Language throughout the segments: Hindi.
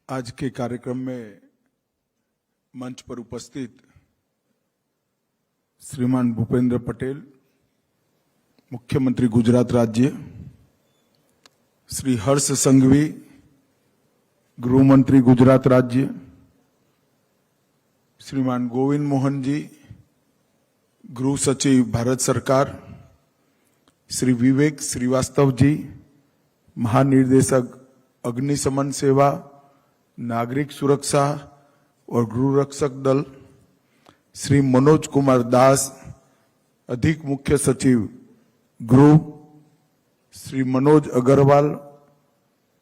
आज के कार्यक्रम में मंच पर उपस्थित श्रीमान भूपेंद्र पटेल, मुख्यमंत्री गुजरात राज्य, श्री हर्ष संघवी, गृह मंत्री गुजरात राज्य, श्रीमान गोविंद मोहन जी, गृह सचिव भारत सरकार, श्री विवेक श्रीवास्तव जी, महानिर्देशक अग्निशमन सेवा, नागरिक सुरक्षा और गृह रक्षक दल, श्री मनोज कुमार दास, अधिक मुख्य सचिव गृह, श्री मनोज अग्रवाल,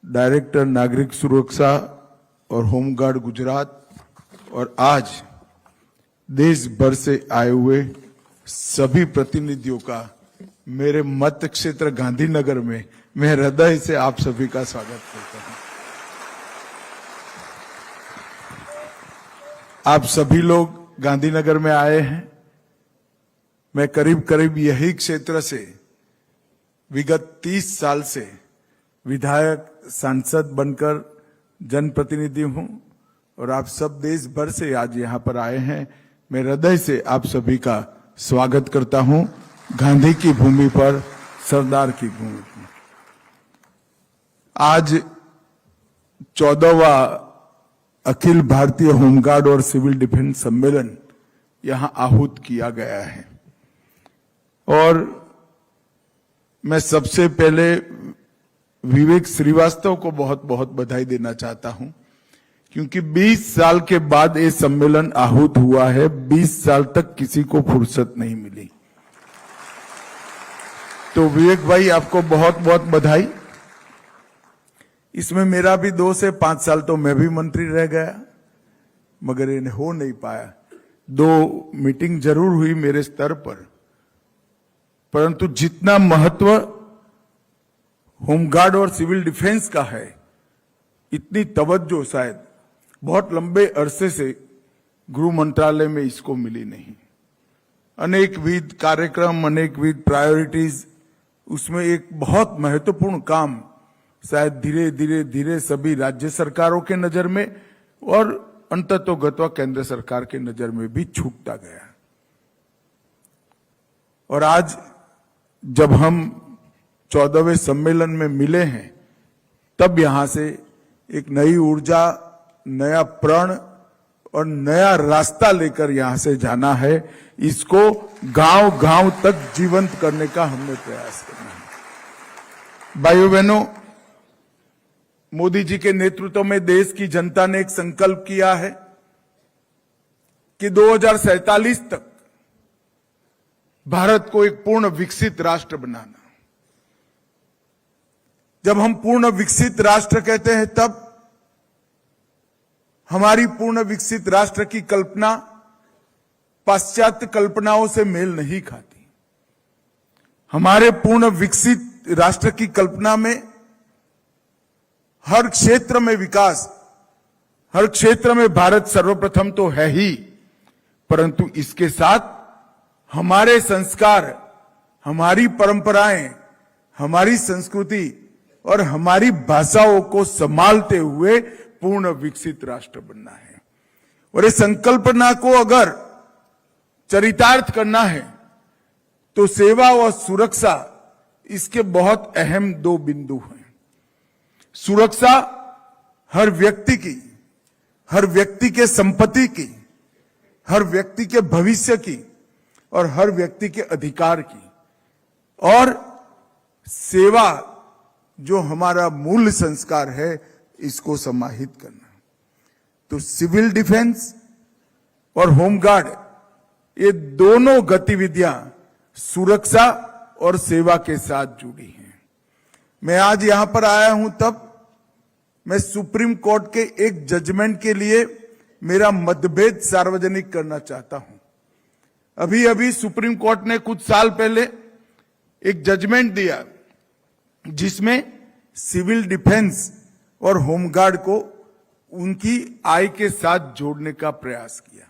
डायरेक्टर नागरिक सुरक्षा और होमगार्ड गुजरात, और आज देश भर से आए हुए सभी प्रतिनिधियों का मेरे मत क्षेत्र गांधीनगर में मैं हृदय से आप सभी का स्वागत करता हूं। आप सभी लोग गांधीनगर में आए हैं। मैं करीब करीब यही क्षेत्र से विगत 30 साल से विधायक सांसद बनकर जनप्रतिनिधि हूं और आप सब देश भर से आज यहां पर आए हैं। मैं हृदय से आप सभी का स्वागत करता हूं गांधी की भूमि पर, सरदार की भूमि पर। आज 14वां अखिल भारतीय होमगार्ड और सिविल डिफेंस सम्मेलन यहां आहूत किया गया है और मैं सबसे पहले विवेक श्रीवास्तव को बहुत बहुत बधाई देना चाहता हूं, क्योंकि 20 साल के बाद ये सम्मेलन आहूत हुआ है। 20 साल तक किसी को फुर्सत नहीं मिली, तो विवेक भाई आपको बहुत बहुत बधाई। इसमें मेरा भी 2 से 5 साल तो मैं भी मंत्री रह गया, मगर ये हो नहीं पाया। 2 मीटिंग जरूर हुई मेरे स्तर पर, परंतु जितना महत्व होमगार्ड और सिविल डिफेंस का है, इतनी तवज्जो शायद बहुत लंबे अरसे से गृह मंत्रालय में इसको मिली नहीं। अनेकविध कार्यक्रम, अनेकविध प्रायोरिटीज, उसमें एक बहुत महत्वपूर्ण काम शायद धीरे धीरे धीरे सभी राज्य सरकारों के नजर में और अंततोगत्वा केंद्र सरकार के नजर में भी छूटता गया। और आज जब हम 14वें सम्मेलन में मिले हैं, तब यहां से एक नई ऊर्जा, नया प्रण और नया रास्ता लेकर यहां से जाना है। इसको गांव गांव तक जीवंत करने का हमने प्रयास करना है। भाइयों बहनों, मोदी जी के नेतृत्व में देश की जनता ने एक संकल्प किया है कि 2047 तक भारत को एक पूर्ण विकसित राष्ट्र बनाना। जब हम पूर्ण विकसित राष्ट्र कहते हैं, तब हमारी पूर्ण विकसित राष्ट्र की कल्पना पाश्चात्य कल्पनाओं से मेल नहीं खाती। हमारे पूर्ण विकसित राष्ट्र की कल्पना में हर क्षेत्र में विकास, हर क्षेत्र में भारत सर्वप्रथम तो है ही, परंतु इसके साथ हमारे संस्कार, हमारी परंपराएं, हमारी संस्कृति और हमारी भाषाओं को संभालते हुए पूर्ण विकसित राष्ट्र बनना है। और इस संकल्पना को अगर चरितार्थ करना है तो सेवा और सुरक्षा इसके बहुत अहम 2 बिंदु हैं। सुरक्षा हर व्यक्ति की, हर व्यक्ति के संपत्ति की, हर व्यक्ति के भविष्य की और हर व्यक्ति के अधिकार की, और सेवा जो हमारा मूल संस्कार है, इसको समाहित करना। तो सिविल डिफेंस और होमगार्ड, ये दोनों गतिविधियां सुरक्षा और सेवा के साथ जुड़ी हैं। मैं आज यहां पर आया हूं, तब मैं सुप्रीम कोर्ट के एक जजमेंट के लिए मेरा मतभेद सार्वजनिक करना चाहता हूं। अभी अभी सुप्रीम कोर्ट ने कुछ साल पहले एक जजमेंट दिया जिसमें सिविल डिफेंस और होमगार्ड को उनकी आय के साथ जोड़ने का प्रयास किया।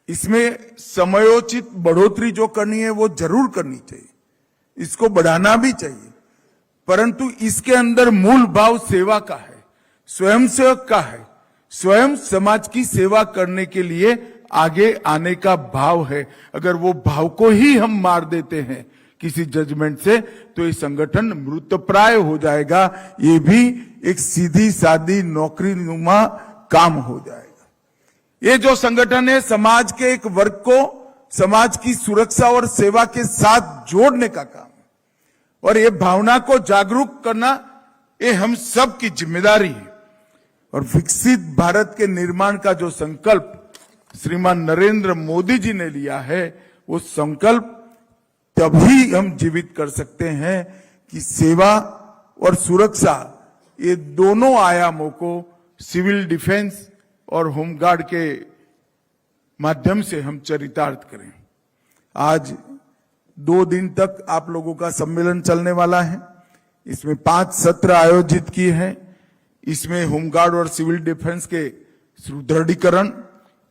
इसमें समयोचित बढ़ोतरी जो करनी है वो जरूर करनी चाहिए, इसको बढ़ाना भी चाहिए, परंतु इसके अंदर मूल भाव सेवा का है, स्वयंसेवक का है, स्वयं समाज की सेवा करने के लिए आगे आने का भाव है। अगर वो भाव को ही हम मार देते हैं किसी जजमेंट से, तो ये संगठन मृतप्राय हो जाएगा। ये भी एक सीधी सादी नौकरीनुमा काम हो जाएगा। ये जो संगठन है, समाज के एक वर्ग को समाज की सुरक्षा और सेवा के साथ जोड़ने का काम है, और ये भावना को जागरूक करना ये हम सब की जिम्मेदारी है। और विकसित भारत के निर्माण का जो संकल्प श्रीमान नरेंद्र मोदी जी ने लिया है, वो संकल्प तभी हम जीवित कर सकते हैं कि सेवा और सुरक्षा, ये दोनों आयामों को सिविल डिफेंस और होमगार्ड के माध्यम से हम चरितार्थ करें। आज 2 दिन तक आप लोगों का सम्मेलन चलने वाला है। इसमें 5 सत्र आयोजित किए हैं। इसमें होमगार्ड और सिविल डिफेंस के सुदृढ़ीकरण,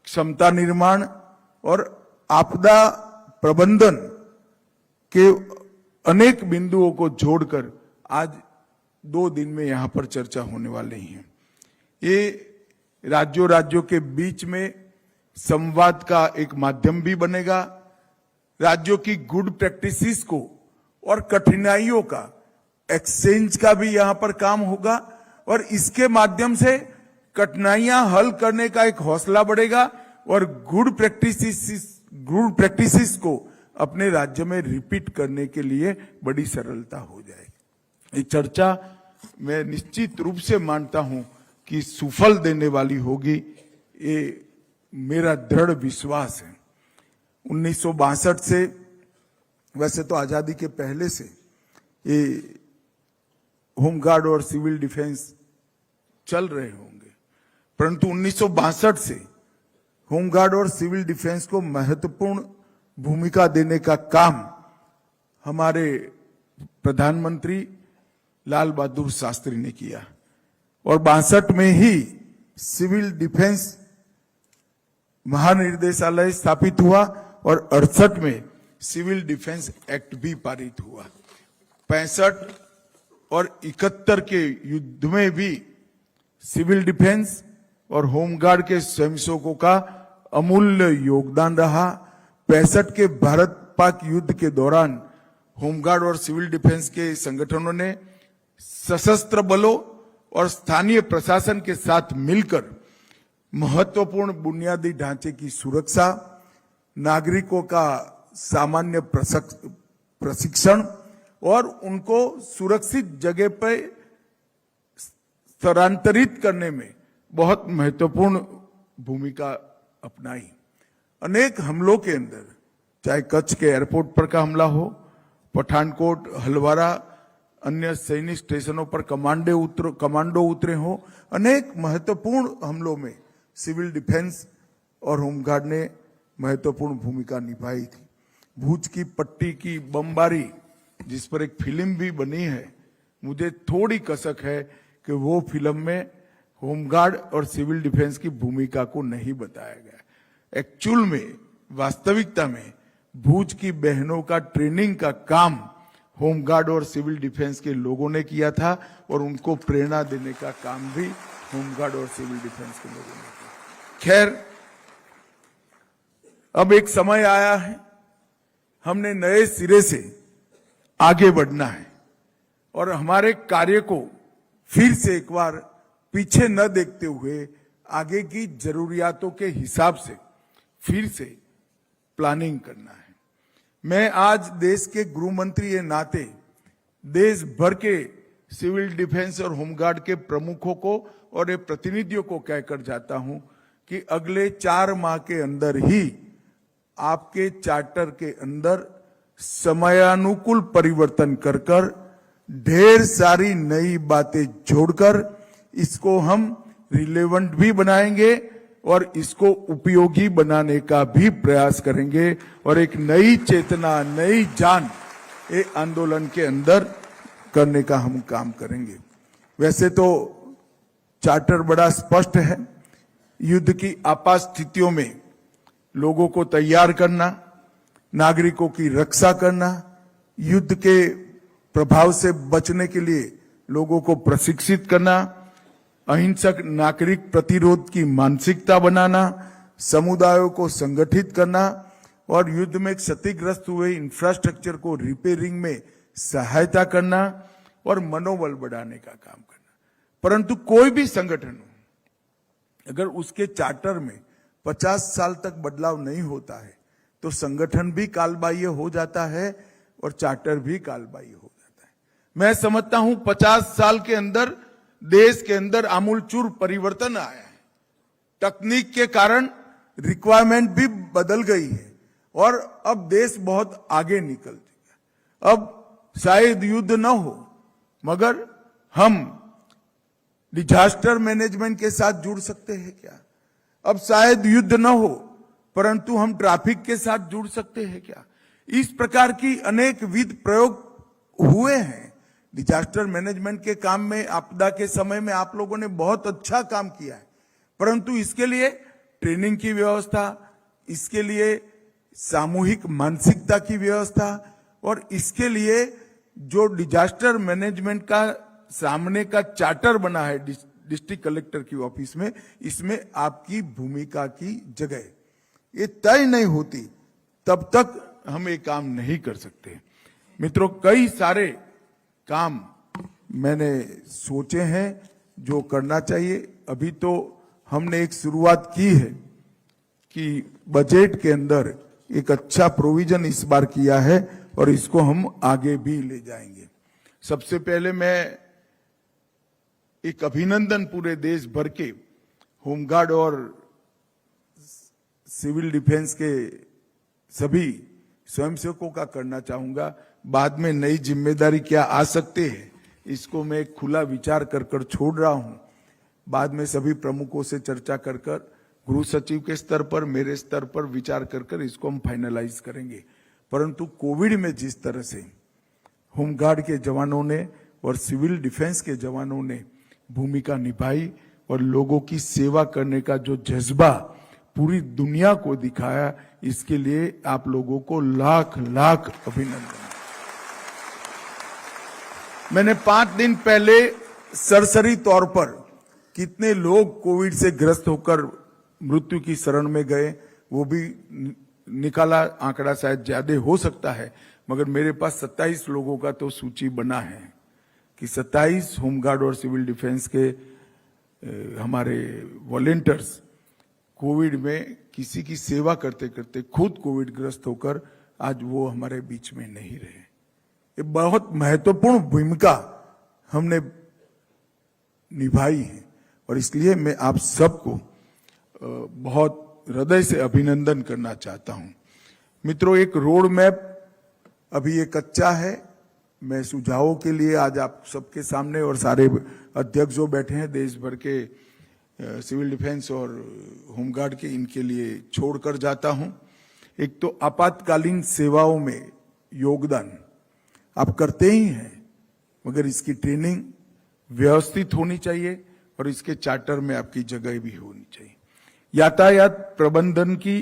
क्षमता निर्माण और आपदा प्रबंधन के अनेक बिंदुओं को जोड़कर आज 2 दिन में यहां पर चर्चा होने वाली है। ये राज्यों के बीच में संवाद का एक माध्यम भी बनेगा। राज्यों की गुड प्रैक्टिसेस को और कठिनाइयों का एक्सचेंज का भी यहां पर काम होगा, और इसके माध्यम से कठिनाइयां हल करने का एक हौसला बढ़ेगा और गुड प्रैक्टिसेस को अपने राज्य में रिपीट करने के लिए बड़ी सरलता हो जाएगी। ये चर्चा मैं निश्चित रूप से मानता हूं कि सुफल देने वाली होगी, ये मेरा दृढ़ विश्वास है। 1962 से, वैसे तो आजादी के पहले से ये होमगार्ड और सिविल डिफेंस चल रहे होंगे, परंतु 1962 से होमगार्ड और सिविल डिफेंस को महत्वपूर्ण भूमिका देने का काम हमारे प्रधानमंत्री लाल बहादुर शास्त्री ने किया, और 62 में ही सिविल डिफेंस महानिर्देशालय स्थापित हुआ और 68 में सिविल डिफेंस एक्ट भी पारित हुआ। 65 और 71 के युद्ध में भी सिविल डिफेंस और होमगार्ड के स्वयंसेवकों का अमूल्य योगदान रहा। 65 के भारत पाक युद्ध के दौरान होमगार्ड और सिविल डिफेंस के संगठनों ने सशस्त्र बलों और स्थानीय प्रशासन के साथ मिलकर महत्वपूर्ण बुनियादी ढांचे की सुरक्षा, नागरिकों का सामान्य प्रशिक्षण और उनको सुरक्षित जगह पर स्थानांतरित करने में बहुत महत्वपूर्ण भूमिका अपनाई। अनेक हमलों के अंदर, चाहे कच्छ के एयरपोर्ट पर का हमला हो, पठानकोट, हलवारा, अन्य सैनिक स्टेशनों पर कमांडो उतरे हो, अनेक महत्वपूर्ण हमलों में सिविल डिफेंस और होमगार्ड ने महत्वपूर्ण भूमिका निभाई थी। भूज की पट्टी की बमबारी, जिस पर एक फिल्म भी बनी है, मुझे थोड़ी कसक है कि वो फिल्म में होमगार्ड और सिविल डिफेंस की भूमिका को नहीं बताया गया। एक्चुअल में, वास्तविकता में भूज की बहनों का ट्रेनिंग का काम होमगार्ड और सिविल डिफेंस के लोगों ने किया था, और उनको प्रेरणा देने का काम भी होमगार्ड और सिविल डिफेंस के लोगों ने किया। खैर, अब एक समय आया है, हमने नए सिरे से आगे बढ़ना है और हमारे कार्य को फिर से एक बार पीछे न देखते हुए आगे की जरूरियातों के हिसाब से फिर से प्लानिंग करना है। मैं आज देश के गृह मंत्री के नाते देश भर के सिविल डिफेंस और होमगार्ड के प्रमुखों को और प्रतिनिधियों को कहकर जाता हूं कि अगले 4 माह के अंदर ही आपके चार्टर के अंदर समयानुकूल परिवर्तन कर ढेर सारी नई बातें जोड़कर इसको हम रिलेवेंट भी बनाएंगे और इसको उपयोगी बनाने का भी प्रयास करेंगे, और एक नई चेतना, नई जान ये आंदोलन के अंदर करने का हम काम करेंगे। वैसे तो चार्टर बड़ा स्पष्ट है। युद्ध की आपात स्थितियों में लोगों को तैयार करना, नागरिकों की रक्षा करना, युद्ध के प्रभाव से बचने के लिए लोगों को प्रशिक्षित करना, अहिंसक नागरिक प्रतिरोध की मानसिकता बनाना, समुदायों को संगठित करना और युद्ध में क्षतिग्रस्त हुए इंफ्रास्ट्रक्चर को रिपेयरिंग में सहायता करना और मनोबल बढ़ाने का काम करना। परंतु कोई भी संगठन हो, अगर उसके चार्टर में 50 साल तक बदलाव नहीं होता है तो संगठन भी कालबाह्य हो जाता है और चार्टर भी कालबाह्य हो जाता है। मैं समझता हूं 50 साल के अंदर देश के अंदर आमूलचूर परिवर्तन आया है। तकनीक के कारण रिक्वायरमेंट भी बदल गई है और अब देश बहुत आगे निकल चुका है। अब शायद युद्ध न हो, मगर हम डिजास्टर मैनेजमेंट के साथ जुड़ सकते हैं क्या? अब शायद युद्ध न हो, परंतु हम ट्रैफिक के साथ जुड़ सकते हैं क्या? इस प्रकार की अनेक विध प्रयोग हुए हैं। डिजास्टर मैनेजमेंट के काम में, आपदा के समय में आप लोगों ने बहुत अच्छा काम किया है, परंतु इसके लिए ट्रेनिंग की व्यवस्था, इसके लिए सामूहिक मानसिकता की व्यवस्था और इसके लिए जो डिजास्टर मैनेजमेंट का सामने का चार्टर बना है डिस्ट्रिक्ट कलेक्टर की ऑफिस में, इसमें आपकी भूमिका की जगह ये तय नहीं होती, तब तक हम ये काम नहीं कर सकते। मित्रों, कई सारे काम मैंने सोचे हैं जो करना चाहिए। अभी तो हमने एक शुरुआत की है कि बजट के अंदर एक अच्छा प्रोविजन इस बार किया है और इसको हम आगे भी ले जाएंगे। सबसे पहले मैं एक अभिनंदन पूरे देश भर के होमगार्ड और सिविल डिफेंस के सभी स्वयंसेवकों का करना चाहूंगा। बाद में नई जिम्मेदारी क्या आ सकते हैं, इसको मैं एक खुला विचार कर छोड़ रहा हूं। बाद में सभी प्रमुखों से चर्चा कर गृह सचिव के स्तर पर, मेरे स्तर पर विचार कर इसको हम फाइनलाइज करेंगे। परंतु कोविड में जिस तरह से होमगार्ड के जवानों ने और सिविल डिफेंस के जवानों ने भूमिका निभाई और लोगों की सेवा करने का जो जज्बा पूरी दुनिया को दिखाया, इसके लिए आप लोगों को लाख लाख अभिनंदन। मैंने 5 दिन पहले सरसरी तौर पर कितने लोग कोविड से ग्रस्त होकर मृत्यु की शरण में गए वो भी निकाला। आंकड़ा शायद ज्यादा हो सकता है, मगर मेरे पास 27 लोगों का तो सूची बना है कि 27 होमगार्ड और सिविल डिफेंस के हमारे वॉलेंटियर्स कोविड में किसी की सेवा करते करते खुद कोविड ग्रस्त होकर आज वो हमारे बीच में नहीं रहे। ये बहुत महत्वपूर्ण भूमिका हमने निभाई है और इसलिए मैं आप सबको बहुत हृदय से अभिनंदन करना चाहता हूं। मित्रों, एक रोड मैप अभी ये कच्चा है। मैं सुझावों के लिए आज आप सबके सामने और सारे अध्यक्ष जो बैठे हैं देश भर के सिविल डिफेंस और होमगार्ड के, इनके लिए छोड़कर जाता हूं। एक तो आपातकालीन सेवाओं में योगदान आप करते ही हैं, मगर इसकी ट्रेनिंग व्यवस्थित होनी चाहिए और इसके चार्टर में आपकी जगह भी होनी चाहिए। यातायात प्रबंधन की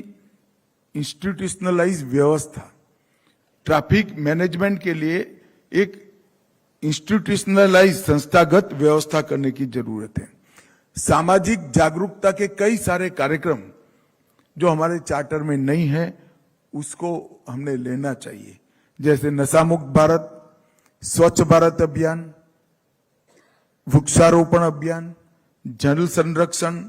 इंस्टीट्यूशनलाइज व्यवस्था, ट्रैफिक मैनेजमेंट के लिए एक इंस्टीट्यूशनलाइज संस्थागत व्यवस्था करने की जरूरत है। सामाजिक जागरूकता के कई सारे कार्यक्रम जो हमारे चार्टर में नहीं है उसको हमने लेना चाहिए, जैसे नशा मुक्त भारत, स्वच्छ भारत अभियान, वृक्षारोपण अभियान, जल संरक्षण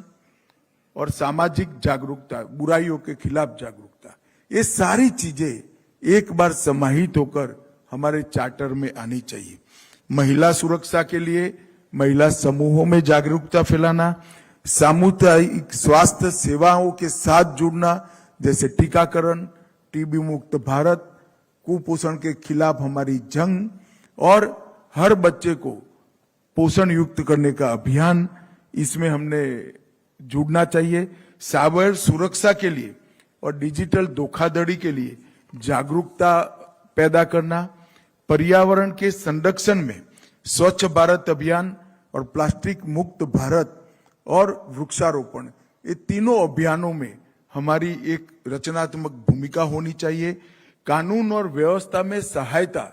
और सामाजिक जागरूकता, बुराइयों के खिलाफ जागरूकता। ये सारी चीजें एक बार समाहित होकर हमारे चार्टर में आनी चाहिए। महिला सुरक्षा के लिए महिला समूहों में जागरूकता फैलाना, सामुदायिक स्वास्थ्य सेवाओं के साथ जुड़ना, जैसे टीकाकरण, टीबी मुक्त भारत, कुपोषण के खिलाफ हमारी जंग और हर बच्चे को पोषण युक्त करने का अभियान, इसमें हमने जुड़ना चाहिए। साइबर सुरक्षा के लिए और डिजिटल धोखाधड़ी के लिए जागरूकता पैदा करना, पर्यावरण के संरक्षण में स्वच्छ भारत अभियान और प्लास्टिक मुक्त भारत और वृक्षारोपण, ये तीनों अभियानों में हमारी एक रचनात्मक भूमिका होनी चाहिए। कानून और व्यवस्था में सहायता,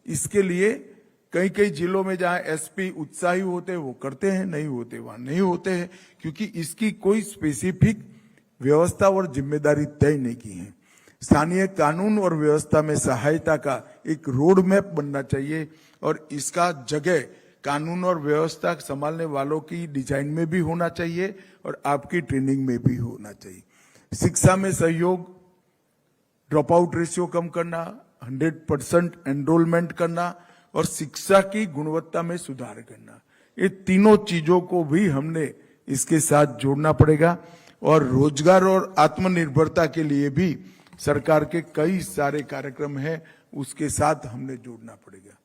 इसके लिए कई कई जिलों में जहां एसपी उत्साही होते हैं वो करते हैं, नहीं होते वहां नहीं होते हैं, क्योंकि इसकी कोई स्पेसिफिक व्यवस्था और जिम्मेदारी तय नहीं की है। स्थानीय कानून और व्यवस्था में सहायता का एक रोड मैप बनना चाहिए और इसका जगह कानून और व्यवस्था संभालने वालों की डिजाइन में भी होना चाहिए और आपकी ट्रेनिंग में भी होना चाहिए। शिक्षा में सहयोग, ड्रॉप आउट रेशियो कम करना, 100% एनरोलमेंट करना और शिक्षा की गुणवत्ता में सुधार करना, ये तीनों चीजों को भी हमने इसके साथ जोड़ना पड़ेगा। और रोजगार और आत्मनिर्भरता के लिए भी सरकार के कई सारे कार्यक्रम हैं, उसके साथ हमने जोड़ना पड़ेगा।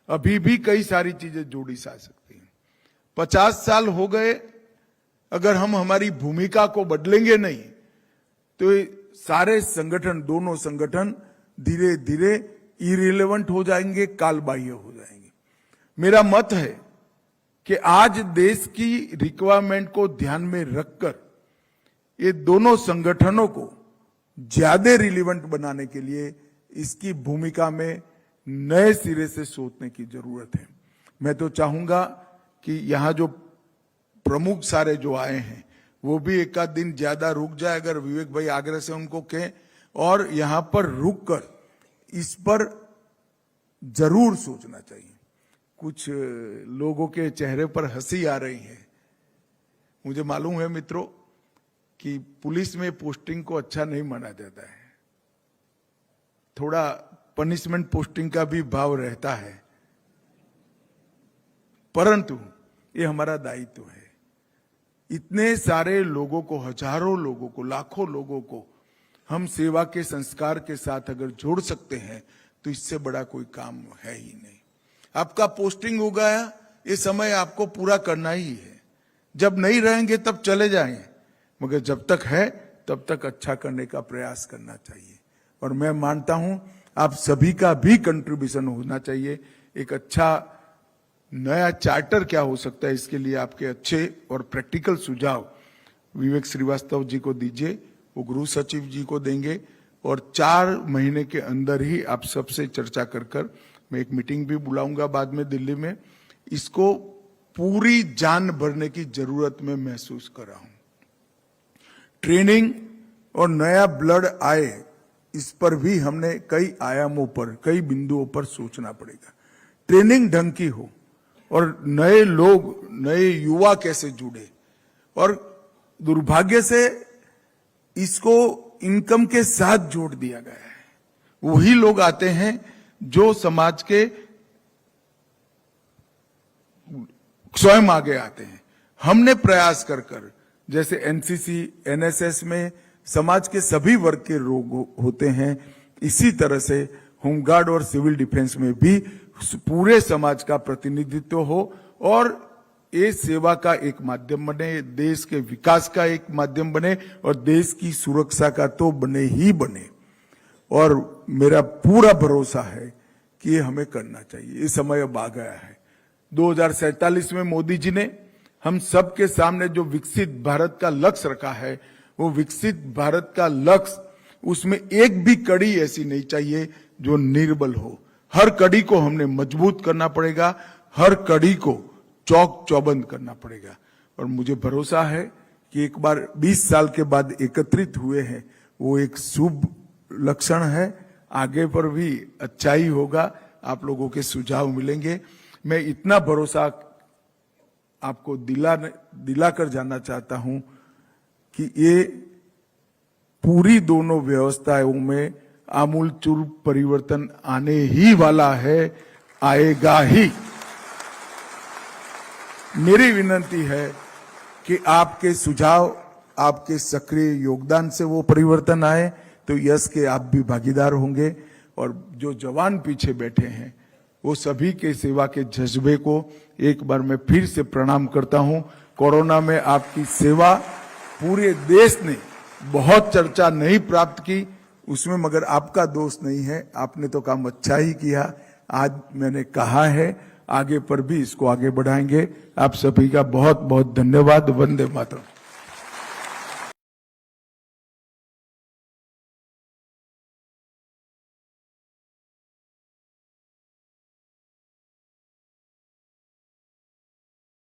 अभी भी कई सारी चीजें जोड़ी जा सकती हैं। 50 साल हो गए, अगर हम हमारी भूमिका को बदलेंगे नहीं तो ये सारे संगठन, दोनों संगठन धीरे धीरे इरिलेवेंट हो जाएंगे, कालबाह्य हो जाएंगे। मेरा मत है कि आज देश की रिक्वायरमेंट को ध्यान में रखकर ये दोनों संगठनों को ज्यादा रिलेवेंट बनाने के लिए इसकी भूमिका में नए सिरे से सोचने की जरूरत है। मैं तो चाहूंगा कि यहां जो प्रमुख सारे जो आए हैं वो भी एक आध दिन ज्यादा रुक जाए, अगर विवेक भाई आग्रह से उनको कहें, और यहां पर रुक कर इस पर जरूर सोचना चाहिए। कुछ लोगों के चेहरे पर हंसी आ रही है। मुझे मालूम है मित्रों कि पुलिस में पोस्टिंग को अच्छा नहीं माना जाता है, थोड़ा पनिशमेंट पोस्टिंग का भी भाव रहता है, परंतु ये हमारा दायित्व है। इतने सारे लोगों को, हजारों लोगों को, लाखों लोगों को हम सेवा के संस्कार के साथ अगर जोड़ सकते हैं तो इससे बड़ा कोई काम है ही नहीं। आपका पोस्टिंग हो गया, ये समय आपको पूरा करना ही है। जब नहीं रहेंगे तब चले जाएंगे, मगर जब तक है तब तक अच्छा करने का प्रयास करना चाहिए। और मैं मानता हूं आप सभी का भी कंट्रीब्यूशन होना चाहिए। एक अच्छा नया चार्टर क्या हो सकता है, इसके लिए आपके अच्छे और प्रैक्टिकल सुझाव विवेक श्रीवास्तव जी को दीजिए, वो गृह सचिव जी को देंगे, और 4 महीने के अंदर ही आप सबसे चर्चा कर मैं एक मीटिंग भी बुलाऊंगा बाद में दिल्ली में। इसको पूरी जान भरने की जरूरत में महसूस कर रहा हूं। ट्रेनिंग और नया ब्लड आए, इस पर भी हमने कई आयामों पर, कई बिंदुओं पर सोचना पड़ेगा। ट्रेनिंग ढंग की हो और नए लोग, नए युवा कैसे जुड़े, और दुर्भाग्य से इसको इनकम के साथ जोड़ दिया गया है। वही लोग आते हैं जो समाज के स्वयं आगे आते हैं। हमने प्रयास कर जैसे एनसीसी, एनएसएस में समाज के सभी वर्ग के लोग होते हैं, इसी तरह से होमगार्ड और सिविल डिफेंस में भी पूरे समाज का प्रतिनिधित्व हो और ये सेवा का एक माध्यम बने, देश के विकास का एक माध्यम बने और देश की सुरक्षा का तो बने ही बने। और मेरा पूरा भरोसा है कि ये हमें करना चाहिए। ये समय अब आ गया है। 2047 में मोदी जी ने हम सबके सामने जो विकसित भारत का लक्ष्य रखा है, वो विकसित भारत का लक्ष्य, उसमें एक भी कड़ी ऐसी नहीं चाहिए जो निर्बल हो। हर कड़ी को हमने मजबूत करना पड़ेगा, हर कड़ी को चौक चौबंद करना पड़ेगा। और मुझे भरोसा है कि एक बार 20 साल के बाद एकत्रित हुए हैं, वो एक शुभ लक्षण है। आगे पर भी अच्छा ही होगा, आप लोगों के सुझाव मिलेंगे। मैं इतना भरोसा आपको दिला कर जाना चाहता हूं कि ये पूरी दोनों व्यवस्थाओं में आमूलचूल परिवर्तन आने ही वाला है, आएगा ही। मेरी विनती है कि आपके सुझाव, आपके सक्रिय योगदान से वो परिवर्तन आए, तो यश के आप भी भागीदार होंगे। और जो जवान पीछे बैठे हैं, वो सभी के सेवा के जज्बे को एक बार मैं फिर से प्रणाम करता हूं। कोरोना में आपकी सेवा पूरे देश ने बहुत चर्चा नहीं प्राप्त की, उसमें मगर आपका दोष नहीं है, आपने तो काम अच्छा ही किया। आज मैंने कहा है, आगे पर भी इसको आगे बढ़ाएंगे। आप सभी का बहुत बहुत धन्यवाद। वंदे मातरम।